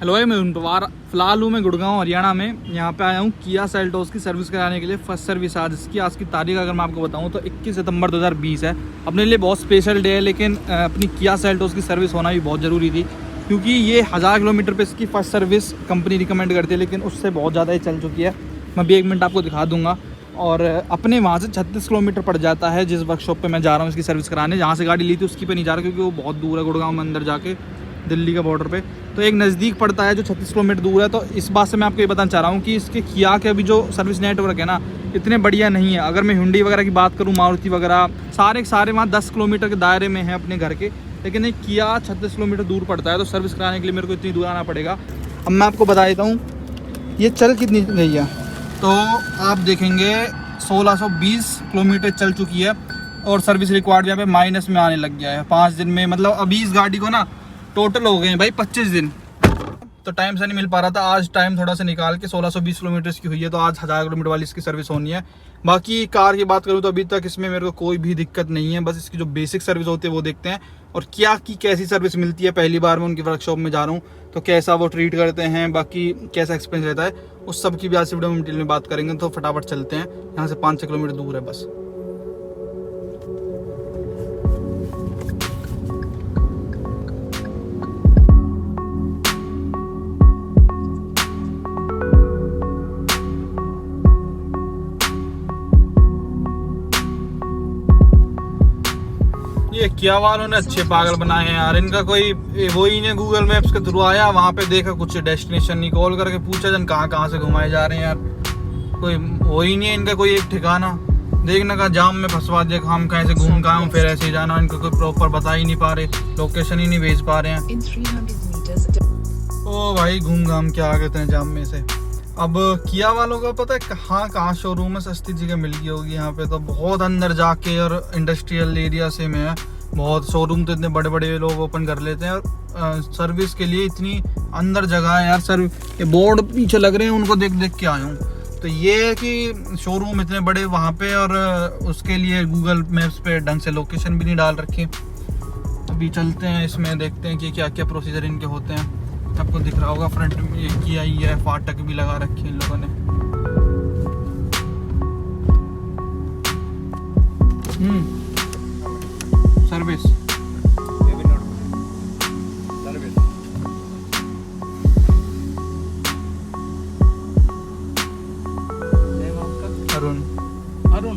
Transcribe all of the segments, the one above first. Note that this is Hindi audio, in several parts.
हेलो भाई, मैं पवार फिलहाल हूँ मैं गुड़गांव हरियाणा में। यहाँ पे आया हूँ किया सेल्टोस की सर्विस कराने के लिए। फर्स्ट सर्विस आज की तारीख अगर मैं आपको बताऊँ तो 21 सितंबर 2020 है। अपने लिए बहुत स्पेशल डे है, लेकिन अपनी किया सेल्टोस की सर्विस होना भी बहुत ज़रूरी थी, क्योंकि ये 1000 किलोमीटर पे इसकी फर्स्ट सर्विस कंपनी रिकमेंड करती है, लेकिन उससे बहुत ज़्यादा ही चल चुकी है। मैं भी 1 मिनट आपको दिखा दूँगा। और अपने वहाँ से 36 किलोमीटर पड़ जाता है जिस वर्कशॉप पे मैं जा रहा हूँ इसकी सर्विस कराने। जहाँ से गाड़ी ली थी उसकी पे नहीं जा रहा, क्योंकि वो बहुत दूर है गुड़गांव में अंदर जाके, दिल्ली का बॉर्डर पे। तो एक नज़दीक पड़ता है जो 36 किलोमीटर दूर है। तो इस बात से मैं आपको ये बताना चाह रहा हूँ कि इसके किया के अभी जो सर्विस नेटवर्क है ना, इतने बढ़िया नहीं है। अगर मैं हुंडई वगैरह की बात करूँ, मारुति वगैरह, सारे वहाँ 10 किलोमीटर के दायरे में है अपने घर के, लेकिन एक किया 36 किलोमीटर दूर पड़ता है। तो सर्विस कराने के लिए मेरे को इतनी दूर आना पड़ेगा। अब मैं आपको बता देता हूँ ये चल कितनी गई है। तो आप देखेंगे 1620 किलोमीटर चल चुकी है, और सर्विस रिक्वायर्ड यहाँ पे माइनस में आने लग गया है 5 दिन में। मतलब अभी इस गाड़ी को ना टोटल हो गए हैं भाई 25 दिन। तो टाइम से नहीं मिल पा रहा था, आज टाइम थोड़ा सा निकाल के 1620 किलोमीटर की हुई है, तो आज 1000 किलोमीटर वाली इसकी सर्विस होनी है। बाकी कार की बात करूँ तो अभी तक इसमें मेरे को कोई भी दिक्कत नहीं है। बस इसकी जो बेसिक सर्विस होती है वो देखते हैं, और क्या की कैसी सर्विस मिलती है। पहली बार मैं उनकी वर्कशॉप में जा रहा हूँ, तो कैसा वो ट्रीट करते हैं, बाकी कैसा एक्सपीरियंस रहता है, उस सब की भी आज वीडियो में डिटेल में बात करेंगे। तो फटाफट चलते हैं, यहाँ से 5-6 किलोमीटर दूर है बस। ये किया वालों ने अच्छे पागल बनाए हैं यार। इनका कोई वो ही नहीं, गूगल मैप्स के थ्रू आया, वहाँ पे देखा कुछ डेस्टिनेशन नहीं, कॉल करके पूछा जन कहाँ से घुमाए जा रहे हैं यार। कोई वो ही नहीं है इनका कोई एक ठिकाना। देखना का जाम में फंसवा दिया, हम कहीं से घूम का फिर ऐसे ही जाना। इनको कोई प्रॉपर बता ही नहीं पा रहे, लोकेशन ही नहीं भेज पा रहे हैं। ओ भाई घूम घाम के आ गए थे जाम में से। अब किया वालों का पता है कहाँ शोरूम है, सस्ती जगह मिल गई होगी यहाँ पे। तो बहुत अंदर जाके और इंडस्ट्रियल एरिया से में है, बहुत शोरूम तो इतने बड़े बड़े लोग ओपन कर लेते हैं, और सर्विस के लिए इतनी अंदर जगह है यार। सर ये बोर्ड पीछे लग रहे हैं, उनको देख देख के आया हूँ। तो ये है कि शोरूम इतने बड़े वहाँ पे, और उसके लिए गूगल मैप्स पे ढंग से लोकेशन भी नहीं डाल रखी। अभी चलते हैं इसमें, देखते हैं कि क्या क्या प्रोसीजर इनके होते हैं। आपको दिख रहा होगा फ्रंट में ये किया ही है, फाटक भी लगा रखे हैं इन लोगों ने। सर्विस अरुण अरुण।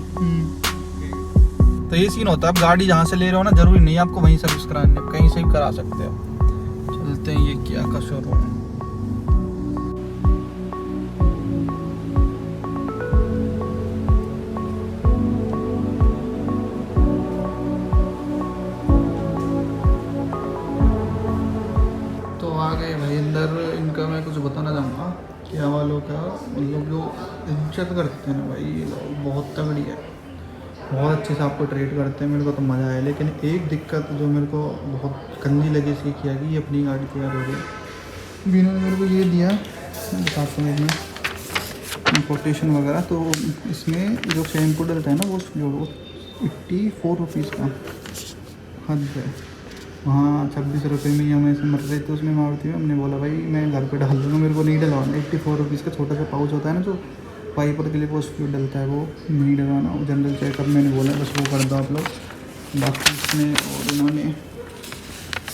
तो ये सीन होता है, आप गाड़ी जहाँ से ले रहे हो ना, जरूरी नहीं आपको वहीं सर्विस करानी है, कहीं से भी करा सकते हो। चलते हैं, ये किया का शोरूम है। तो आ गए भाई अंदर। इनका मैं कुछ बताना चाहूँगा, किया वालों का मतलब जो इज्जत करते हैं ना भाई, ये लोग बहुत तगड़ी है, बहुत अच्छे से आपको ट्रीट करते हैं। मेरे को तो मज़ा आया। लेकिन एक दिक्कत जो मेरे को बहुत गंदी लगी इसकी किया कि ये अपनी गाड़ी तैयार हो गई। अभी इन्होंने मेरे को ये दिया बताता हूँ मैं कोटेशन वगैरह। तो इसमें जो शैम्पू डलता है ना, वो जो 84 रुपीज़ का हद है। वहाँ 26 रुपये में हम ऐसे मर रहे थे उसमें मारुति में। हमने बोला भाई मैं घर पे डाल दूँगा, मेरे को नहीं डलवाना। 84 रुपीज़ का छोटा सा पाउच होता है ना, जो वाइपर के लिए वो फ्लूइड डलता है, वो नहीं डलवाना। वो जनरल चेकअप मैंने बोला बस वो कर दो आप लोग। बाकी इसमें और उन्होंने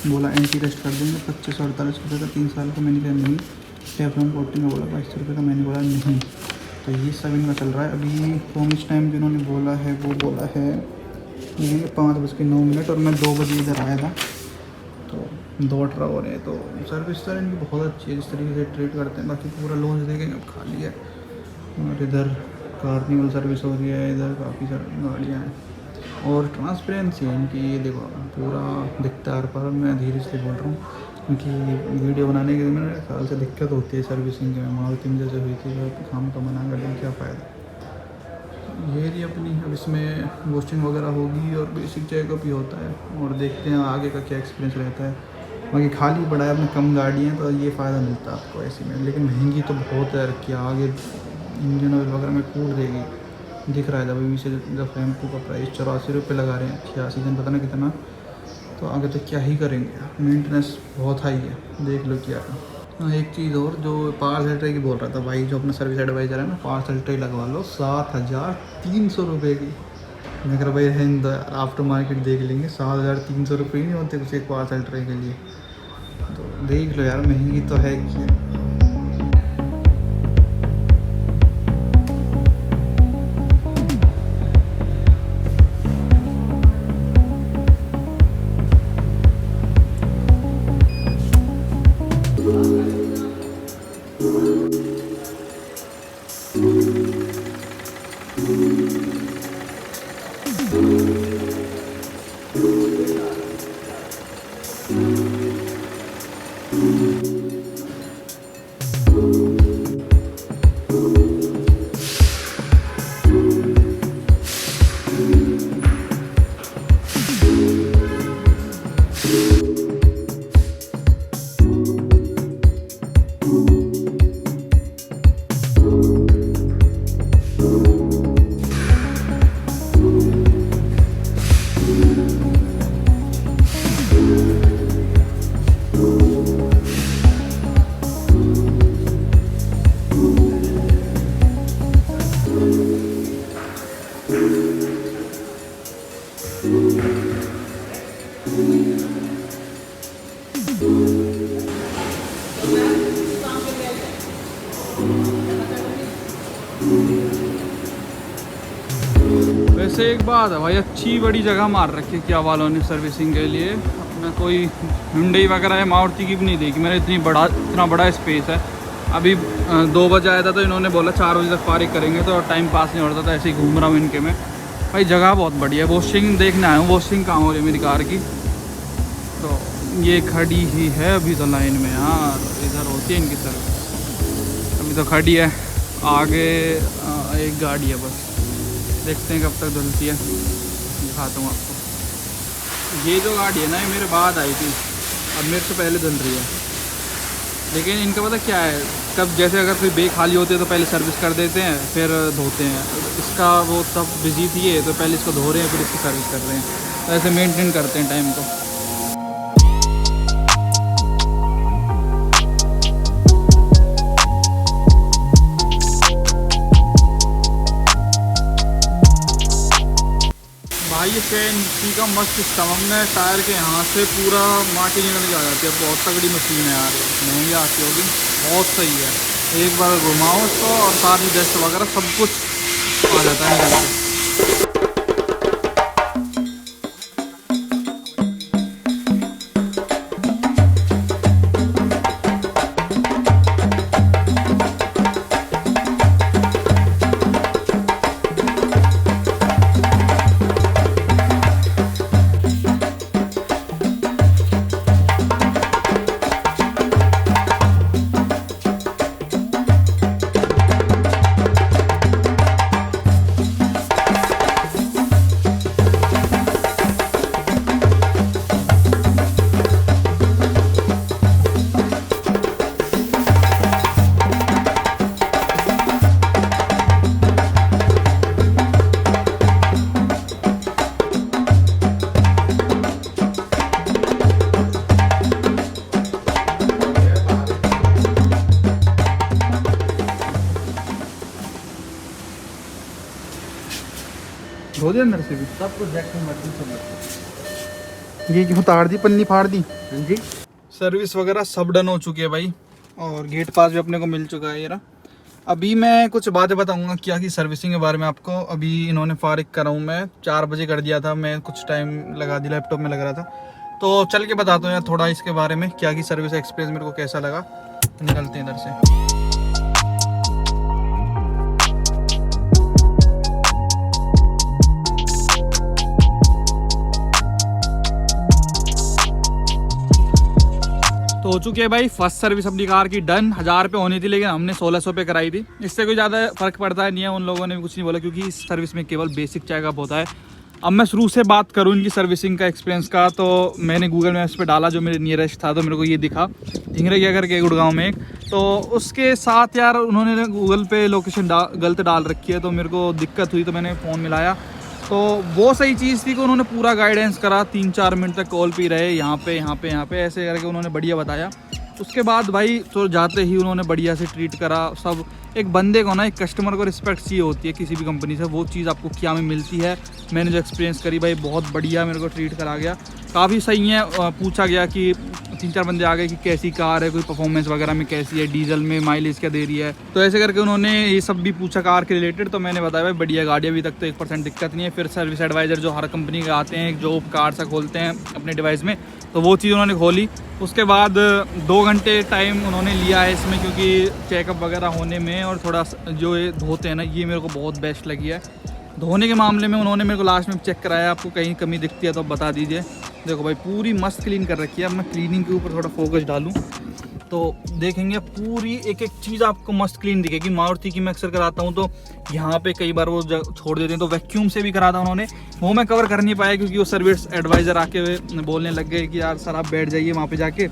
बोला एंटी टेस्ट कर देंगे 25-48 रुपये का 3 साल का। मैंने कहा नहीं। टेफ्लॉन कोटिंग का बोला 22 रुपये का, मैंने बोला नहीं। तो ये सब इनका चल रहा है अभी। पॉमिश टाइम जो इन्होंने बोला है वो बोला है 5:09, और मैं 2 बजे इधर आया था, तो दौड़ रहा हो रहे हैं। तो सर्विस सर इनकी बहुत अच्छी है, जिस तरीके से ट्रीट करते हैं। बाकी पूरा लॉन्च देखेंगे, अब खाली है। और इधर कार्निवल सर्विस हो रही है, इधर काफ़ी सारी गाड़ियाँ हैं, और ट्रांसपेरेंसी है इनकी। ये देखो पूरा दिखता है। पर मैं धीरे से बोल रहा हूँ क्योंकि वीडियो बनाने के लिए मेरे ख्याल से दिक्कत होती है सर्विसिंग में। मारुति में जैसे हुई थी, काम तो बना कर क्या फ़ायदा। ये रही अपनी। अब इसमें वॉशिंग वगैरह होगी और बेसिक चेकअप ही होता है, और देखते हैं आगे का क्या एक्सपीरियंस रहता है। बाकी खाली पड़ा है, अपनी कम गाड़ी है तो ये फ़ायदा मिलता है आपको ऐसी में। लेकिन महंगी तो बहुत है कि आगे इंजन ऑयल वगैरह में कूट देगी। दिख रहा है जब अभी से, जब शैम्पू का प्राइस 84 रुपये लगा रहे हैं, 86 दिन पता ना कितना। तो आगे तो क्या ही करेंगे, मेंटेनेंस बहुत हाई है। देख लो क्या एक चीज़ और, जो पार्सल ट्रे की बोल रहा था भाई, जो अपना सर्विस एडवाइज़र है ना, पार्सल ट्रे लगवा लो 7,300 रुपये की। मैं कह रहा भाई हिंद आफ्टर मार्केट देख लेंगे, 7,300 रुपये नहीं होते कुछ एक पार्सल ट्रे के लिए। तो देख लो यार, महंगी तो है कि। वैसे एक बात है भाई, अच्छी बड़ी जगह मार रखी है क्या वालों ने सर्विसिंग के लिए। अपना कोई हुंडई वगैरह है, मारुति की भी नहीं देखी मैंने, इतना बड़ा स्पेस है। अभी 2 बजे आया था तो इन्होंने बोला 4 बजे तक फारिग करेंगे, तो टाइम पास नहीं होता था, ऐसे ही घूम रहा हूँ इनके में। भाई जगह बहुत बढ़िया है। वॉशिंग देखने आया हूँ, वॉशिंग कहाँ हो रही है मेरी कार की। तो ये खड़ी ही है अभी तो लाइन में यार, इधर होती है इनकी सर्विस। अभी तो खड़ी है, आगे एक गाड़ी है बस, देखते हैं कब तक धुलती है, दिखाता हूँ आपको। ये जो गाड़ी है ना, ये मेरे बाद आई थी, अब मेरे से पहले धुल रही है। लेकिन इनका पता क्या है, कब जैसे अगर कोई बे खाली होती है तो पहले सर्विस कर देते हैं फिर धोते हैं। इसका वो तब बिजी थी है तो पहले इसको धो रहे हैं फिर इसकी सर्विस कर रहे हैं, तो ऐसे मेंटेन करते हैं टाइम को। भाई ये फैन का मस्त सिस्टम, हमने टायर के यहाँ से पूरा माटी निकल के आ जाती है। बहुत तगड़ी मशीन है यार, महंगी आती होगी, बहुत सही है। एक बार घुमाओ इसको और सारी डस्ट वगैरह सब कुछ आ जाता है निकल के। धो दिया अंदर से भी सब कुछ जैक में मर्जी सब। ये क्यों उतार दी, पन्नी फाड़ दी। हाँ जी, सर्विस वगैरह सब डन हो चुकी है भाई, और गेट पास भी अपने को मिल चुका है। ये रहा। अभी मैं कुछ बातें बताऊंगा क्या की सर्विसिंग के बारे में आपको। अभी इन्होंने फारिग करा हूँ मैं, 4 बजे कर दिया था मैं, कुछ टाइम लगा दिया, लैपटॉप में लग रहा था। तो चल के बताता हूँ यार थोड़ा इसके बारे में, क्या की सर्विस एक्सपीरियंस मेरे को कैसा लगा। निकलते हैं इधर से। तो हो चुकी है भाई फर्स्ट सर्विस अपनी कार की डन। 1000 रुपये होनी थी लेकिन हमने 1600 पे कराई थी। इससे कोई ज़्यादा फर्क पड़ता नहीं है, उन लोगों ने भी कुछ नहीं बोला क्योंकि इस सर्विस में केवल बेसिक चेकअप होता है। अब मैं शुरू से बात करूँ इनकी सर्विसिंग का एक्सपीरियंस का, तो मैंने गूगल मैप्स पे डाला जो मेरे नियरेस्ट था, तो मेरे को ये दिखा इंगरेगिया करके गुड़गांव में एक। तो उसके साथ यार उन्होंने गूगल पे लोकेशन गलत डाल रखी है, तो मेरे को दिक्कत हुई, तो मैंने फ़ोन मिलाया। तो वो सही चीज़ थी कि उन्होंने पूरा गाइडेंस करा, 3-4 मिनट तक कॉल पे रहे, यहाँ पे ऐसे करके उन्होंने बढ़िया बताया। उसके बाद भाई तो जाते ही उन्होंने बढ़िया से ट्रीट करा सब। एक बंदे को ना, एक कस्टमर को रिस्पेक्ट चाहिए होती है किसी भी कंपनी से, वो चीज़ आपको किया में मिलती है। मैंने जो एक्सपीरियंस करी भाई, बहुत बढ़िया मेरे को ट्रीट करा गया, काफ़ी सही है। पूछा गया कि 3-4 बंदे आ गए कि कैसी कार है, कोई परफॉर्मेंस वगैरह में कैसी है, डीजल में माइलेज क्या दे रही है, तो ऐसे करके उन्होंने ये सब भी पूछा कार के रिलेटेड। तो मैंने बताया भाई बढ़िया गाड़ी, अभी तक तो 1% दिक्कत नहीं है। फिर सर्विस एडवाइज़र जो हर कंपनी के आते हैं, जो कार से खोलते हैं अपने डिवाइस में, तो वो चीज़ उन्होंने खोली। उसके बाद 2 घंटे टाइम उन्होंने लिया है इसमें, क्योंकि चेकअप वगैरह होने में, और थोड़ा जो ये धोते हैं ना, ये मेरे को बहुत बेस्ट लगी है। धोने के मामले में उन्होंने मेरे को लास्ट में चेक कराया, आपको कहीं कमी दिखती है तो बता दीजिए। देखो भाई पूरी मस्त क्लीन कर रखी है। अब मैं क्लीनिंग के ऊपर थोड़ा फोकस डालूं तो देखेंगे पूरी एक एक चीज़ आपको मस्त क्लीन दिखेगी। मारुति की मैं अक्सर कराता हूँ तो यहाँ पे कई बार वो छोड़ देते हैं, तो वैक्यूम से भी करा था उन्होंने, वो मैं कवर कर नहीं पाया क्योंकि वो सर्विस एडवाइज़र आके बोलने लग गए कि यार सर आप बैठ जाइए वहाँ पे जाके,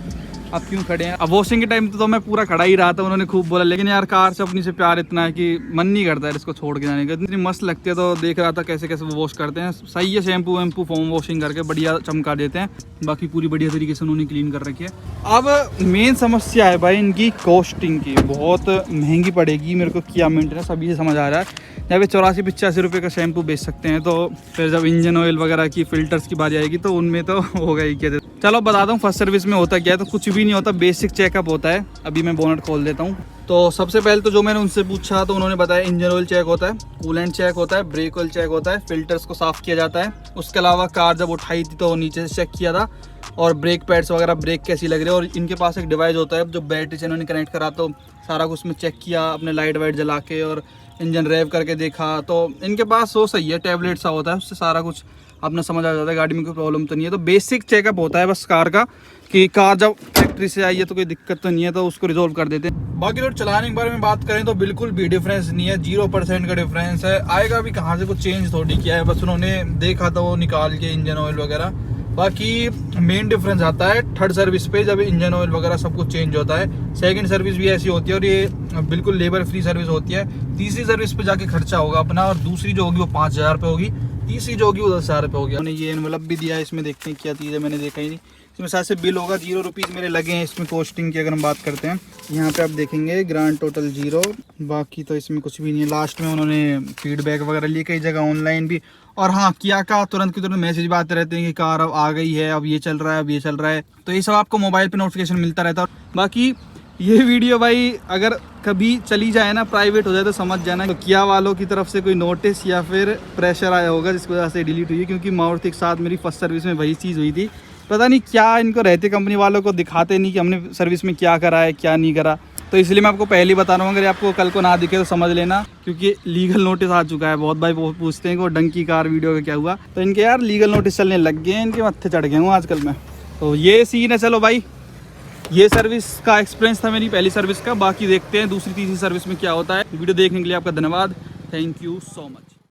आप क्यों खड़े हैं। अब वॉशिंग के टाइम तो मैं पूरा खड़ा ही रहा था, उन्होंने खूब बोला, लेकिन यार कार से अपनी से प्यार इतना है कि मन नहीं करता है इसको छोड़ के जाने का। इतनी मस्त लगती है, तो देख रहा था कैसे कैसे वो वॉश करते हैं। सही है, शैम्पू वैम्पू फोम वॉशिंग करके बढ़िया चमका देते हैं। बाकी पूरी बढ़िया तरीके से उन्होंने क्लीन कर रखी है। अब मेन समस्या है भाई इनकी कॉस्टिंग की, बहुत महंगी पड़ेगी मेरे को किया मेंटेनेंस, अभी से समझ आ रहा है। जब 84-85 रुपये का शैम्पू बेच सकते हैं, तो फिर जब इंजन ऑयल वगैरह की फिल्टर्स की बारी आएगी तो उनमें तो होगा ही क्या। चलो बताता हूँ फर्स्ट सर्विस में होता क्या है। तो कुछ भी नहीं होता, बेसिक चेकअप होता है। अभी मैं बोनट खोल देता हूँ। तो सबसे पहले तो जो मैंने उनसे पूछा तो उन्होंने बताया इंजन ऑयल चेक होता है, कूलेंट चेक होता है, ब्रेक ऑयल चेक होता है, फिल्टर्स को साफ़ किया जाता है। उसके अलावा कार जब उठाई थी तो नीचे से चेक किया था, और ब्रेक पैड्स वगैरह ब्रेक कैसी लग रही है। और इनके पास एक डिवाइस होता है जो बैटरी से इन्होंने कनेक्ट करा, तो सारा कुछ उसमें चेक किया अपने लाइट वाइट जला के, और इंजन रेव करके देखा। तो इनके पास वो सही है, टैबलेट सा होता है, उससे सारा कुछ अपना समझ आ जाता है, गाड़ी में कोई प्रॉब्लम तो नहीं है। तो बेसिक चेकअप होता है बस कार का, कि कार जब फैक्ट्री से आई है तो कोई दिक्कत तो नहीं है, तो उसको रिजोल्व कर देते हैं। बाकी तो चलाने के बारे में बात करें तो बिल्कुल भी डिफरेंस नहीं है, 0% का डिफरेंस है। आएगा भी कहाँ से, कुछ चेंज थोड़ी किया है, बस उन्होंने देखा था वो निकाल के इंजन ऑयल वगैरह। बाकी मेन डिफरेंस आता है थर्ड सर्विस पे, जब इंजन ऑयल वगैरह सब कुछ चेंज होता है। सेकंड सर्विस भी ऐसी होती है, और ये बिल्कुल लेबर फ्री सर्विस होती है। तीसरी सर्विस पे जाके खर्चा होगा अपना, और दूसरी जो होगी वो 5000 रुपये होगी, तीसरी जो होगी वो 10,000 रुपये होगी। उन्होंने ये एनवलप भी दिया है, इसमें देखते हैं क्या चीज़ है, मैंने देखा ही नहीं। इसमें साथ से बिल होगा, 0 रुपीज़ मेरे लगे हैं इसमें कॉस्टिंग की। अगर हम बात करते हैं यहाँ पे आप देखेंगे ग्रांड टोटल 0, बाकी तो इसमें कुछ भी नहीं है। लास्ट में उन्होंने फीडबैक वगैरह लिए कई जगह, ऑनलाइन भी। और हाँ, किया का तुरंत की तुरंत मैसेज भी आते रहते हैं कि कार अब आ गई है, अब ये चल रहा है, अब ये चल रहा है, तो ये सब आपको मोबाइल पे नोटिफिकेशन मिलता रहता है। बाकी ये वीडियो भाई अगर कभी चली जाए ना, प्राइवेट हो जाए, तो समझ जाना तो किया वालों की तरफ से कोई नोटिस या फिर प्रेशर आया होगा, जिसकी वजह से डिलीट हुई है। क्योंकि मारुति के साथ मेरी फर्स्ट सर्विस में वही चीज़ हुई थी। पता नहीं क्या इनको रहते, कंपनी वालों को दिखाते नहीं कि हमने सर्विस में क्या करा है क्या नहीं करा। तो इसलिए मैं आपको पहले ही बता रहा हूँ, अगर आपको कल को ना दिखे तो समझ लेना, क्योंकि लीगल नोटिस आ चुका है। बहुत भाई वो पूछते हैं कि वो डंकी कार वीडियो का क्या हुआ, तो इनके यार लीगल नोटिस चलने लग गए हैं, इनके मत्थे चढ़ गए हूँ आजकल मैं। तो ये सीन है। चलो भाई, ये सर्विस का एक्सपीरियंस था मेरी पहली सर्विस का। बाकी देखते हैं दूसरी तीसरी सर्विस में क्या होता है। वीडियो देखने के लिए आपका धन्यवाद, थैंक यू सो मच।